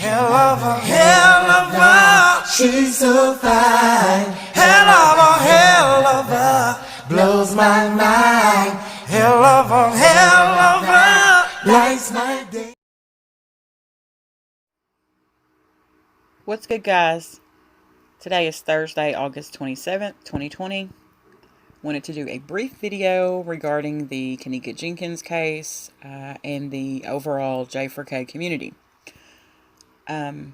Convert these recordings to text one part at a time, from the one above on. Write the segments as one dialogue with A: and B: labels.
A: hell of a, she's so fine. Hell of a, blows my mind. Hell of a, lights my day.
B: What's good, guys? Today is Thursday, August 27th, 2020. Wanted to do a brief video regarding the Kanika Jenkins case and the overall J4K community. I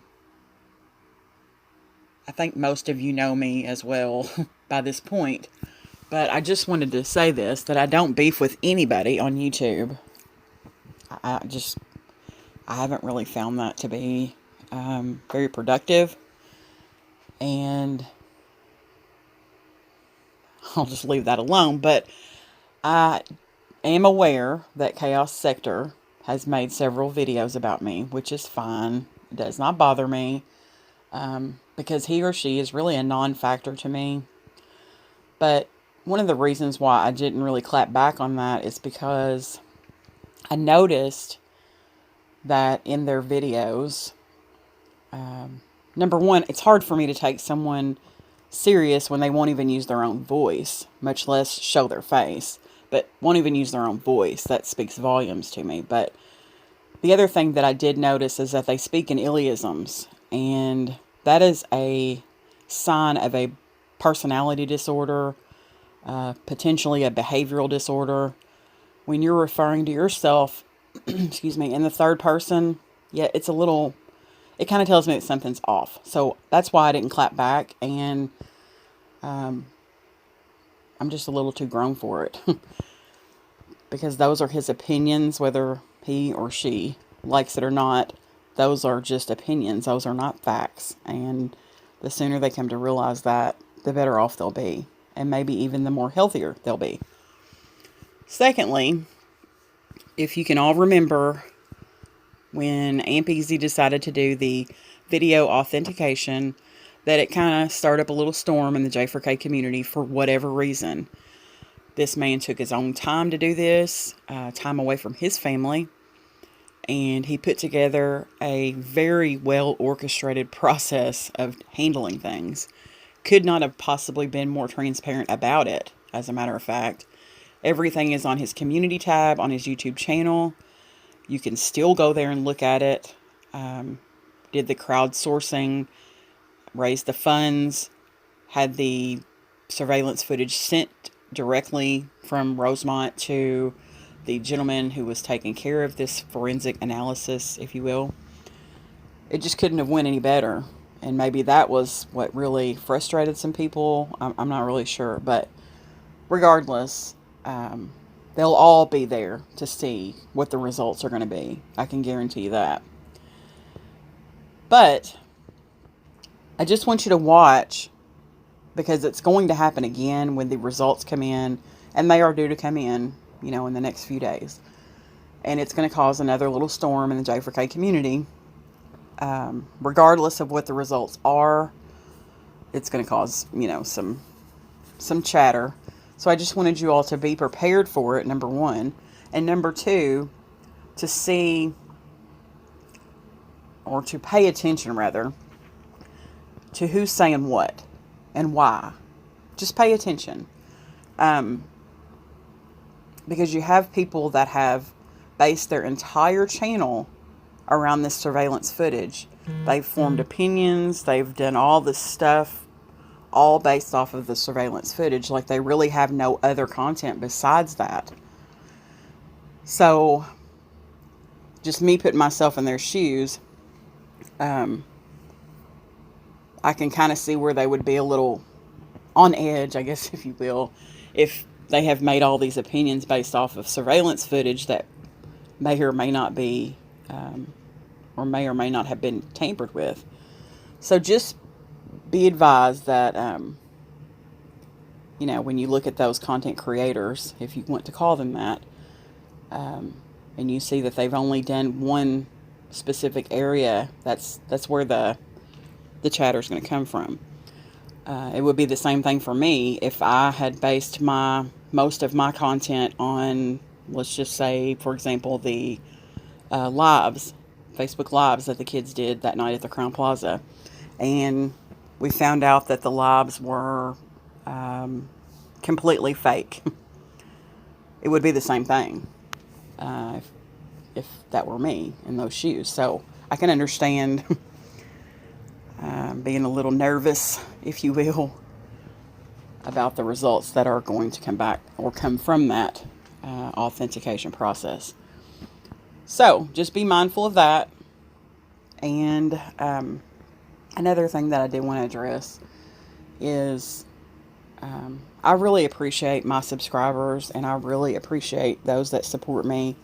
B: think most of you know me as well by this point, but I just wanted to say this, that I don't beef with anybody on YouTube. I haven't really found that to be very productive, and I'll just leave that alone. But I am aware that Chaos Sector has made several videos about me, which is fine. It does not bother me, because he or she is really a non-factor to me. But one of the reasons why I didn't really clap back on that is because I noticed that in their videos, number one, it's hard for me to take someone serious when they won't even use their own voice, much less show their face, but won't even use their own voice. That speaks volumes to me. But the other thing that I did notice is that they speak in Iliisms, and that is a sign of a personality disorder, potentially a behavioral disorder. When you're referring to yourself, excuse me, in the third person, yeah, it kind of tells me that something's off. So that's why I didn't clap back, and I'm just a little too grown for it. Because those are his opinions, whether he or she likes it or not. Those are just opinions. Those are not facts. And the sooner they come to realize that, the better off they'll be. And maybe even the more healthier they'll be. Secondly, if you can all remember when AmpEasy decided to do the video authentication, that it kind of started up a little storm in the J4K community for whatever reason. This man took his own time to do this, time away from his family, and he put together a very well orchestrated process of handling things. Could not have possibly been more transparent about it, as a matter of fact. Everything is on his community tab on his YouTube channel. You can still go there and look at it. Did the crowdsourcing, raised the funds, had the surveillance footage sent directly from Rosemont to the gentleman who was taking care of this forensic analysis, if you will. It just couldn't have went any better. And maybe that was what really frustrated some people. I'm not really sure. But regardless, they'll all be there to see what the results are going to be. I can guarantee that. But I just want you to watch, because it's going to happen again when the results come in, and they are due to come in, in the next few days. And it's going to cause another little storm in the J4K community. Regardless of what the results are, it's going to cause, some chatter. So I just wanted you all to be prepared for it, number one. And number two, to see, or to pay attention rather, to who's saying what and why. Just pay attention. Because you have people that have based their entire channel around this surveillance footage. They've formed opinions. They've done all this stuff, all based off of the surveillance footage. Like they really have no other content besides that. So, just me putting myself in their shoes, I can kind of see where they would be a little on edge, I guess, if you will, if they have made all these opinions based off of surveillance footage that may or may not be, or may not have been tampered with. So just be advised that, when you look at those content creators, if you want to call them that, and you see that they've only done one specific area, that's where the chatter is going to come from. It would be the same thing for me if I had based most of my content on, let's just say, for example, the lives Facebook Lives that the kids did that night at the Crown Plaza. And we found out that the lives were completely fake. It would be the same thing if that were me in those shoes. So I can understand being a little nervous, if you will, about the results that are going to come back or come from that authentication process. So just be mindful of that. And another thing that I did want to address is I really appreciate my subscribers, and I really appreciate those that support me.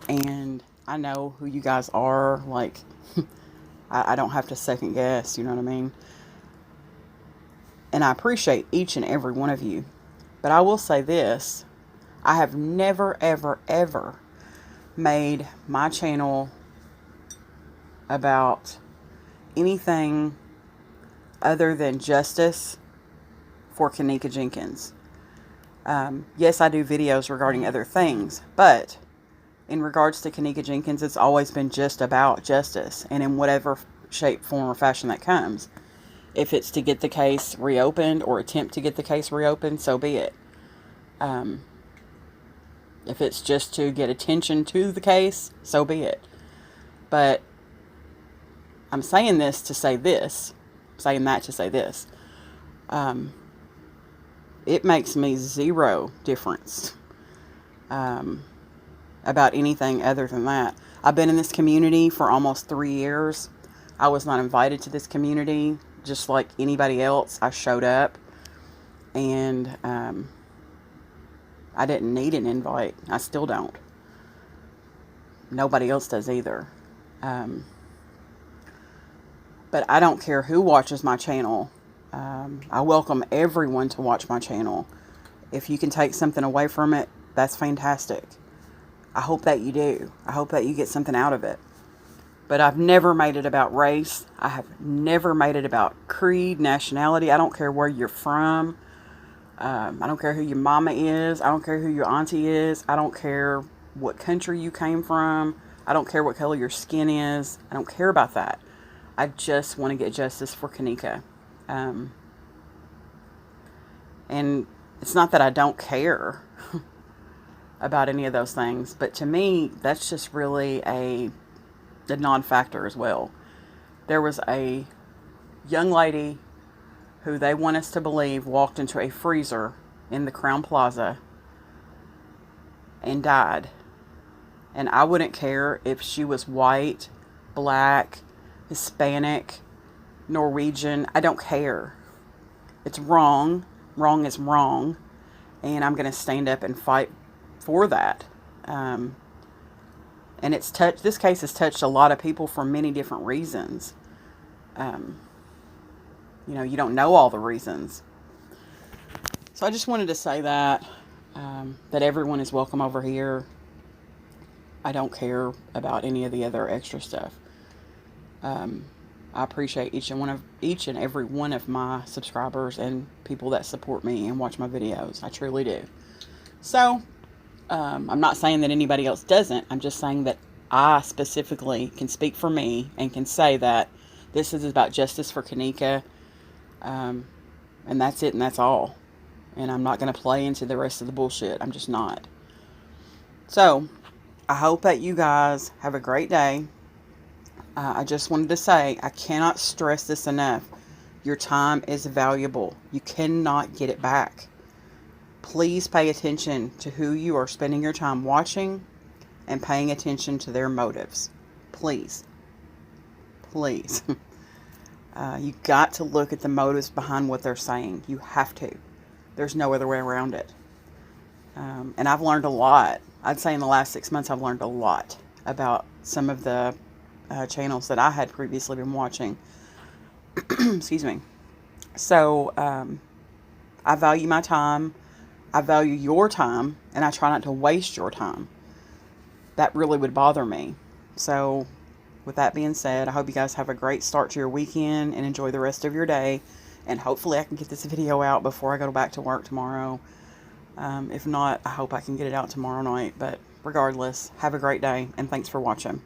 B: And I know who you guys are. Like, I don't have to second guess, you know what I mean? And I appreciate each and every one of you. But I will say this. I have never, ever, ever made my channel about anything other than justice for Kenneka Jenkins. Yes, I do videos regarding other things, but in regards to Kenneka Jenkins, it's always been just about justice, and in whatever shape, form, or fashion that comes. If it's to get the case reopened or attempt to get the case reopened, so be it. If it's just to get attention to the case, so be it. But I'm saying this to say this, saying that to say this. It makes me zero difference about anything other than that. I've been in this community for almost 3 years. I was not invited to this community, just like anybody else. I showed up, and I didn't need an invite. I still don't. Nobody else does either. But I don't care who watches my channel. I welcome everyone to watch my channel. If you can take something away from it, that's fantastic. I hope that you do. I hope that you get something out of it. But I've never made it about race. I have never made it about creed, nationality. I don't care where you're from. I don't care who your mama is. I don't care who your auntie is. I don't care what country you came from. I don't care what color your skin is. I don't care about that. I just want to get justice for Kenneka. And it's not that I don't care about any of those things, but to me, that's just really a non-factor as well. There was a young lady who they want us to believe walked into a freezer in the Crown Plaza and died. And I wouldn't care if she was white, black, Hispanic, Norwegian. I don't care. It's wrong. Wrong is wrong. And I'm going to stand up and fight for that. And this case has touched a lot of people for many different reasons. You don't know all the reasons. So I just wanted to say that everyone is welcome over here. I don't care about any of the other extra stuff. I appreciate each and every one of my subscribers and people that support me and watch my videos. I truly do. So, I'm not saying that anybody else doesn't. I'm just saying that I specifically can speak for me and can say that this is about justice for Kenneka. And that's it and that's all. And I'm not going to play into the rest of the bullshit. I'm just not. So, I hope that you guys have a great day. I just wanted to say, I cannot stress this enough. Your time is valuable. You cannot get it back. Please pay attention to who you are spending your time watching and paying attention to their motives. Please. Please. You got to look at the motives behind what they're saying. You have to. There's no other way around it. And I've learned a lot. I'd say in the last 6 months, I've learned a lot about some of the channels that I had previously been watching. Excuse me. So, I value my time. I value your time, and I try not to waste your time. That really would bother me. So, with that being said, I hope you guys have a great start to your weekend and enjoy the rest of your day. And hopefully I can get this video out before I go back to work tomorrow. If not, I hope I can get it out tomorrow night. But regardless, have a great day, and thanks for watching.